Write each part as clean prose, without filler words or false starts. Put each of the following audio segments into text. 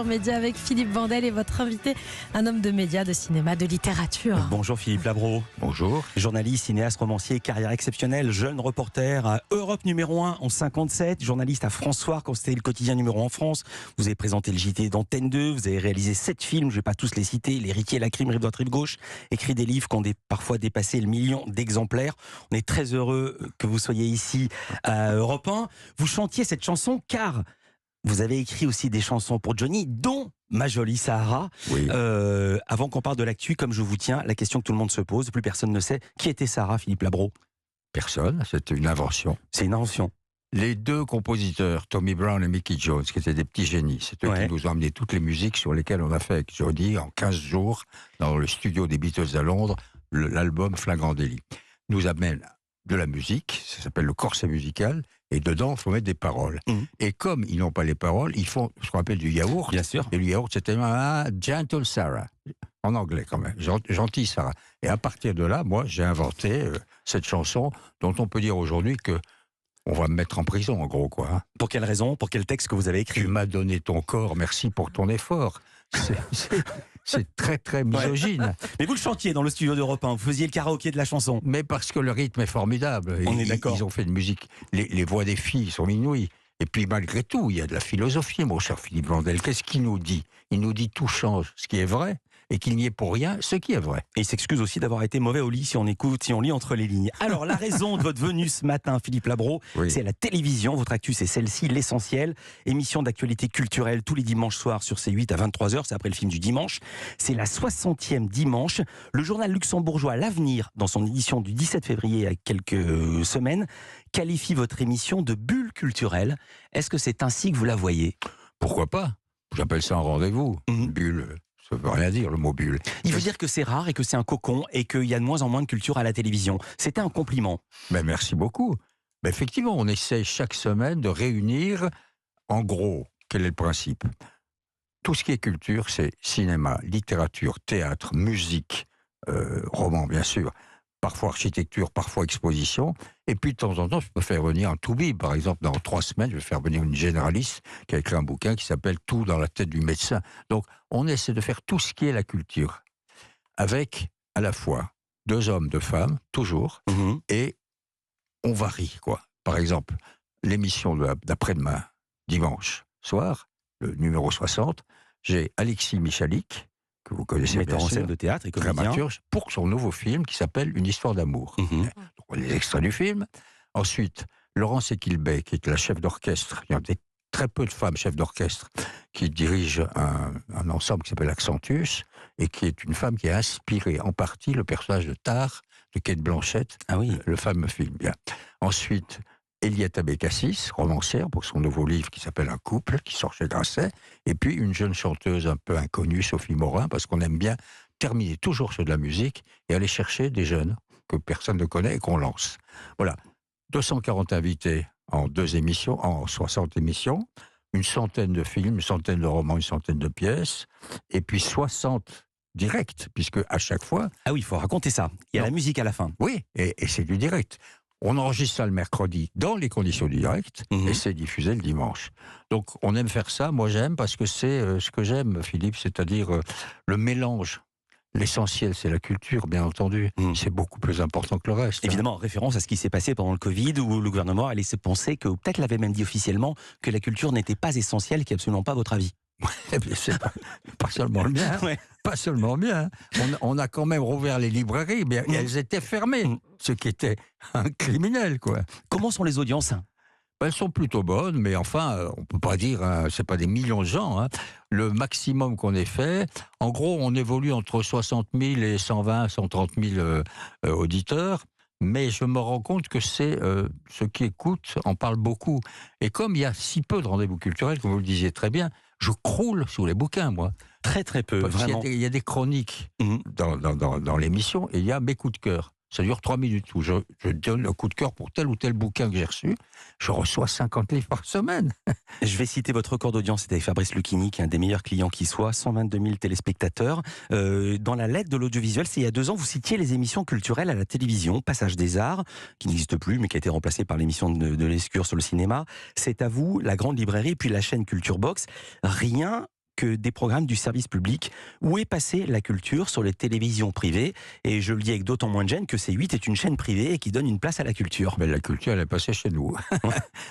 Média avec Philippe Vandel et votre invité, un homme de médias, de cinéma, de littérature. Bonjour Philippe Labro. Bonjour. Journaliste, cinéaste, romancier, carrière exceptionnelle, jeune reporter à Europe numéro 1 en 57, journaliste à France Soir quand c'était le quotidien numéro 1 en France. Vous avez présenté le JT d'Antenne 2, vous avez réalisé 7 films, je ne vais pas tous les citer, L'Héritier, La Crime, Rive droite, Rive gauche, écrit des livres qui ont parfois dépassé le million d'exemplaires. On est très heureux que vous soyez ici à Europe 1. Vous chantiez cette chanson car vous avez écrit aussi des chansons pour Johnny, dont Ma jolie Sahara. Oui. Avant qu'on parle de l'actu, comme je vous tiens, la question que tout le monde se pose, plus personne ne sait, qui était Sahara, Philippe Labro? Personne, c'était une invention. C'est une invention. Les deux compositeurs, Tommy Brown et Mickey Jones, qui étaient des petits génies, c'est eux qui nous ont amené toutes les musiques sur lesquelles on a fait avec Johnny en 15 jours dans le studio des Beatles à Londres, l'album Flagrant délit. Nous amènent de la musique, ça s'appelle le corset musical, et dedans, il faut mettre des paroles. Et comme ils n'ont pas les paroles, ils font ce qu'on appelle du yaourt. Bien sûr. Et le yaourt, c'était Gentle Sarah, en anglais quand même, Gentil Sarah. Et à partir de là, moi, j'ai inventé cette chanson dont on peut dire aujourd'hui que on va me mettre en prison, en gros, quoi. Hein. Pour quelle raison? Pour quel texte que vous avez écrit? Tu m'as donné ton corps, merci pour ton effort. C'est très, très misogyne. Ouais. Mais vous le chantiez dans le studio d'Europe 1, vous faisiez le karaoké de la chanson. Mais parce que le rythme est formidable. On est d'accord. Ils ont fait une musique, les voix des filles sont inouïes. Et puis malgré tout, il y a de la philosophie, mon cher Philippe Vandel. Qu'est-ce qu'il nous dit? Il nous dit tout change, ce qui est vrai, et qu'il n'y ait pour rien ce qui est vrai. Et il s'excuse aussi d'avoir été mauvais au lit si on écoute, si on lit entre les lignes. Alors la raison de votre venue ce matin, Philippe Labro, oui. C'est la télévision. Votre actu, c'est celle-ci, L'Essentiel. Émission d'actualité culturelle tous les dimanches soirs sur C8 à 23h. C'est après le film du dimanche. C'est la 60e dimanche. Le journal luxembourgeois L'Avenir, dans son édition du 17 février, il y a quelques semaines, qualifie votre émission de bulle culturelle. Est-ce que c'est ainsi que vous la voyez? Pourquoi pas? J'appelle ça un rendez-vous. Bulle. Ça veut rien dire, le mot bulle. Il veut dire que c'est rare et que c'est un cocon et qu'il y a de moins en moins de culture à la télévision. C'était un compliment. Mais merci beaucoup. Mais effectivement, on essaie chaque semaine de réunir, en gros, quel est le principe? Tout ce qui est culture, c'est cinéma, littérature, théâtre, musique, roman, bien sûr, parfois architecture, parfois exposition. Et puis, de temps en temps, je peux faire venir un toubib. Par exemple, dans 3 semaines, je vais faire venir une généraliste qui a écrit un bouquin qui s'appelle « Tout dans la tête du médecin ». Donc, on essaie de faire tout ce qui est la culture, avec à la fois 2 hommes, 2 femmes, toujours, et on varie, quoi. Par exemple, l'émission d'après-demain, dimanche soir, le numéro 60, j'ai Alexis Michalik, que vous connaissez bien metteur en sûr, scène de théâtre et comédien, dramaturge, pour son nouveau film qui s'appelle Une histoire d'amour. Donc, les extraits du film. Ensuite, Laurence Equilbet, qui est la chef d'orchestre. Il y a très peu de femmes chefs d'orchestre qui dirigent un ensemble qui s'appelle Accentus et qui est une femme qui a inspiré en partie le personnage de Tar de Kate Blanchett, le fameux film. Bien. Ensuite, Eliette Abécassis, romancière, pour son nouveau livre qui s'appelle Un couple, qui sort chez Grasset. Et puis une jeune chanteuse un peu inconnue, Sophie Morin, parce qu'on aime bien terminer toujours sur de la musique et aller chercher des jeunes que personne ne connaît et qu'on lance. Voilà. 240 invités en 2 émissions, en 60 émissions, une centaine de films, une centaine de romans, une centaine de pièces, et puis 60 directs, puisque à chaque fois... Ah oui, il faut raconter ça. Il y a la musique à la fin. Oui, et c'est du direct. On enregistre ça le mercredi dans les conditions du direct et c'est diffusé le dimanche. Donc on aime faire ça, moi j'aime parce que c'est ce que j'aime, Philippe, c'est-à-dire le mélange. L'essentiel, c'est la culture, bien entendu. C'est beaucoup plus important que le reste. Évidemment, en référence à ce qui s'est passé pendant le Covid, où le gouvernement a laissé penser que, peut-être l'avait même dit officiellement, que la culture n'était pas essentielle, qui n'est absolument pas votre avis. C'est pas seulement le mien. Pas seulement le mien. On a quand même rouvert les librairies, mais elles étaient fermées. Ce qui était un criminel, quoi. Comment sont les audiences? Elles sont plutôt bonnes, mais enfin, on peut pas dire, c'est pas des millions de gens. Le maximum qu'on ait fait, en gros, on évolue entre 60 000 et 120, 130 000 auditeurs. Mais je me rends compte que c'est ceux qui écoutent en parlent beaucoup. Et comme il y a si peu de rendez-vous culturels, comme vous le disiez très bien, je croule sous les bouquins, moi. Très très peu, parce vraiment. Il y a des chroniques dans l'émission et il y a mes coups de cœur. Ça dure 3 minutes où je donne un coup de cœur pour tel ou tel bouquin que j'ai reçu. Je reçois 50 livres par semaine. Je vais citer votre record d'audience, c'était avec Fabrice Lucchini, qui est un des meilleurs clients qui soit, 122 000 téléspectateurs. Dans la lettre de l'audiovisuel, c'est il y a 2 ans, vous citiez les émissions culturelles à la télévision, Passage des Arts, qui n'existe plus, mais qui a été remplacée par l'émission de Lescure sur le cinéma. C'est à vous, la Grande Librairie, puis la chaîne Culture Box. Rien que des programmes du service public. Où est passée la culture sur les télévisions privées? Et je le dis avec d'autant moins de gêne que C8 est une chaîne privée et qui donne une place à la culture. Mais la culture, elle est passée chez nous.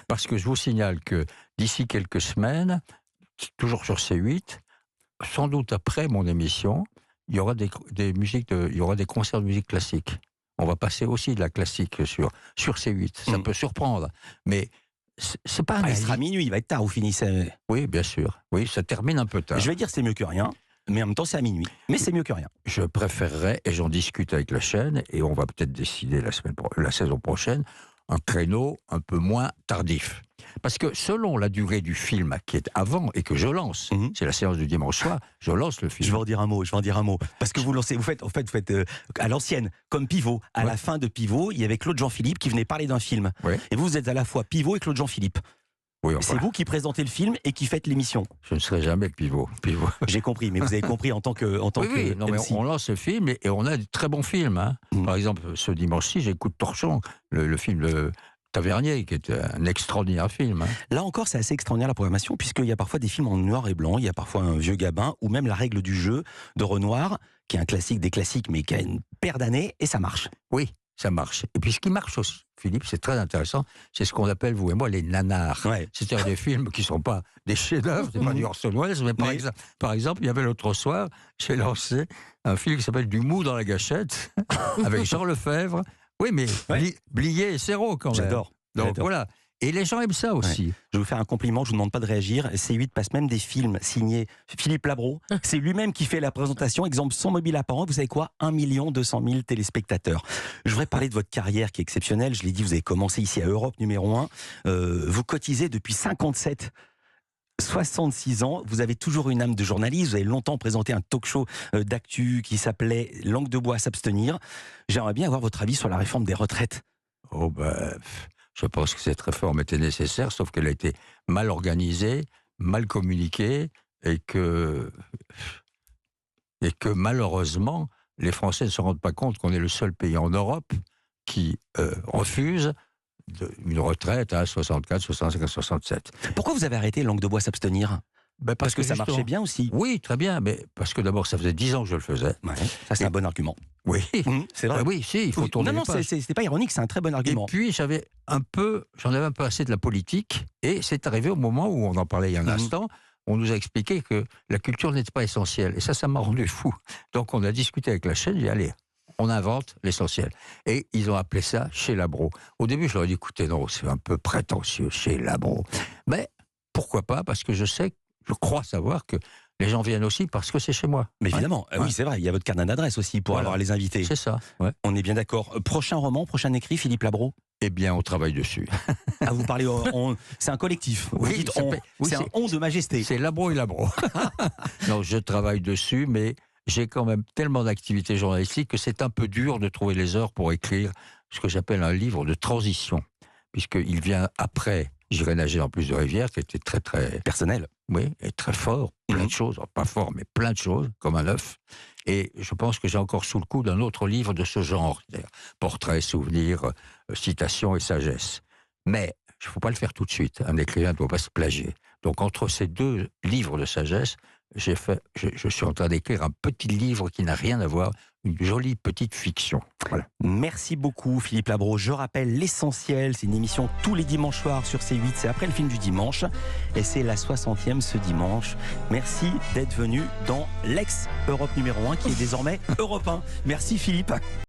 Parce que je vous signale que d'ici quelques semaines, toujours sur C8, sans doute après mon émission, il y aura des concerts de musique classique. On va passer aussi de la classique sur C8. Ça peut surprendre, mais c'est pas un il sera minuit, il va être tard, vous finissez. Oui, bien sûr. Oui, ça termine un peu tard. Je vais dire c'est mieux que rien, mais en même temps c'est à minuit. Mais c'est mieux que rien. Je préférerais, et j'en discute avec la chaîne, et on va peut-être décider la saison prochaine, un créneau un peu moins tardif. Parce que selon la durée du film qui est avant et que je lance, c'est la séance du dimanche soir, je lance le film. Je vais en dire un mot. Parce que vous faites à l'ancienne, comme pivot. À la fin de Pivot, il y avait Claude Jean-Philippe qui venait parler d'un film. Ouais. Et vous êtes à la fois Pivot et Claude Jean-Philippe. Oui, c'est vous qui présentez le film et qui faites l'émission. Je ne serai jamais pivot. J'ai compris, mais vous avez compris en tant que oui, non, mais on lance le film et on a de très bons films. Hein. Par exemple, ce dimanche-ci, j'écoute Torchon, le film de Tavernier, qui est un extraordinaire film. Hein. Là encore, c'est assez extraordinaire la programmation, puisqu'il y a parfois des films en noir et blanc, il y a parfois un vieux Gabin, ou même La règle du jeu de Renoir, qui est un classique des classiques, mais qui a une paire d'années, et ça marche. Oui, ça marche. Et puis ce qui marche aussi, Philippe, c'est très intéressant, c'est ce qu'on appelle, vous et moi, les nanars. Ouais. C'est-à-dire des films qui ne sont pas des chefs-d'œuvre, c'est pas du Orson Welles, mais par exemple, il y avait l'autre soir, j'ai lancé un film qui s'appelle Du mou dans la gâchette, avec Jean Lefebvre. Oui, mais Blier et Serrault quand même. J'adore. Donc voilà. Et les gens aiment ça aussi. Ouais. Je vais vous faire un compliment, je vous demande pas de réagir. C8 passe même des films signés Philippe Labro. C'est lui-même qui fait la présentation. Exemple, 100 mobiles apparents. Vous savez quoi? 1 200 000 téléspectateurs. Je voudrais parler de votre carrière qui est exceptionnelle. Je l'ai dit, vous avez commencé ici à Europe numéro 1. Vous cotisez depuis 57. 66 ans, vous avez toujours une âme de journaliste, vous avez longtemps présenté un talk-show d'actu qui s'appelait Langue de bois à s'abstenir. J'aimerais bien avoir votre avis sur la réforme des retraites. Oh ben, je pense que cette réforme était nécessaire, sauf qu'elle a été mal organisée, mal communiquée, et que malheureusement, les Français ne se rendent pas compte qu'on est le seul pays en Europe qui refuse une retraite à 64, 65, 67. Pourquoi vous avez arrêté Langue de bois s'abstenir? Parce que ça marchait bien aussi. Oui, très bien, mais parce que d'abord, ça faisait 10 ans que je le faisais. Ouais, ça c'est un bon argument. Oui, c'est vrai. Oui, si, il faut tourner les pages. c'était pas ironique, c'est un très bon argument. Et puis, j'en avais un peu assez de la politique, et c'est arrivé au moment où on en parlait il y a un instant, on nous a expliqué que la culture n'était pas essentielle. Et ça m'a rendu fou. Donc, on a discuté avec la chaîne, j'ai dit, allez, on invente l'essentiel. Et ils ont appelé ça Chez Labro. Au début, je leur ai dit, écoutez, non, c'est un peu prétentieux, Chez Labro. Mais pourquoi pas? Parce que je crois savoir que les gens viennent aussi parce que c'est chez moi. Mais évidemment, oui, c'est vrai, il y a votre carnet d'adresse aussi pour avoir les invités. C'est ça. Ouais. On est bien d'accord. Prochain roman, prochain écrit, Philippe Labro? Eh bien, on travaille dessus. Ah, vous parlez, c'est un collectif. Vous dites c'est un on de majesté. C'est Labro et Labro. Non, je travaille dessus, mais j'ai quand même tellement d'activités journalistiques que c'est un peu dur de trouver les heures pour écrire ce que j'appelle un livre de transition, puisqu'il vient après J'irai nager en plus de rivière, qui était très très personnel. Oui, et très fort, plein de choses, pas fort, mais plein de choses, comme un œuf. Et je pense que j'ai encore sous le coup d'un autre livre de ce genre, c'est-à-dire portraits, souvenirs, citations et sagesse. Mais il ne faut pas le faire tout de suite. Un écrivain ne doit pas se plagier. Donc entre ces deux livres de sagesse, je suis en train d'écrire un petit livre qui n'a rien à voir, une jolie petite fiction. Voilà. Merci beaucoup Philippe Labro. Je rappelle l'essentiel, c'est une émission tous les dimanches soirs sur C8, c'est après le film du dimanche et c'est la 60e ce dimanche. Merci d'être venu dans l'ex-Europe numéro 1 qui est désormais Europe 1. Merci Philippe.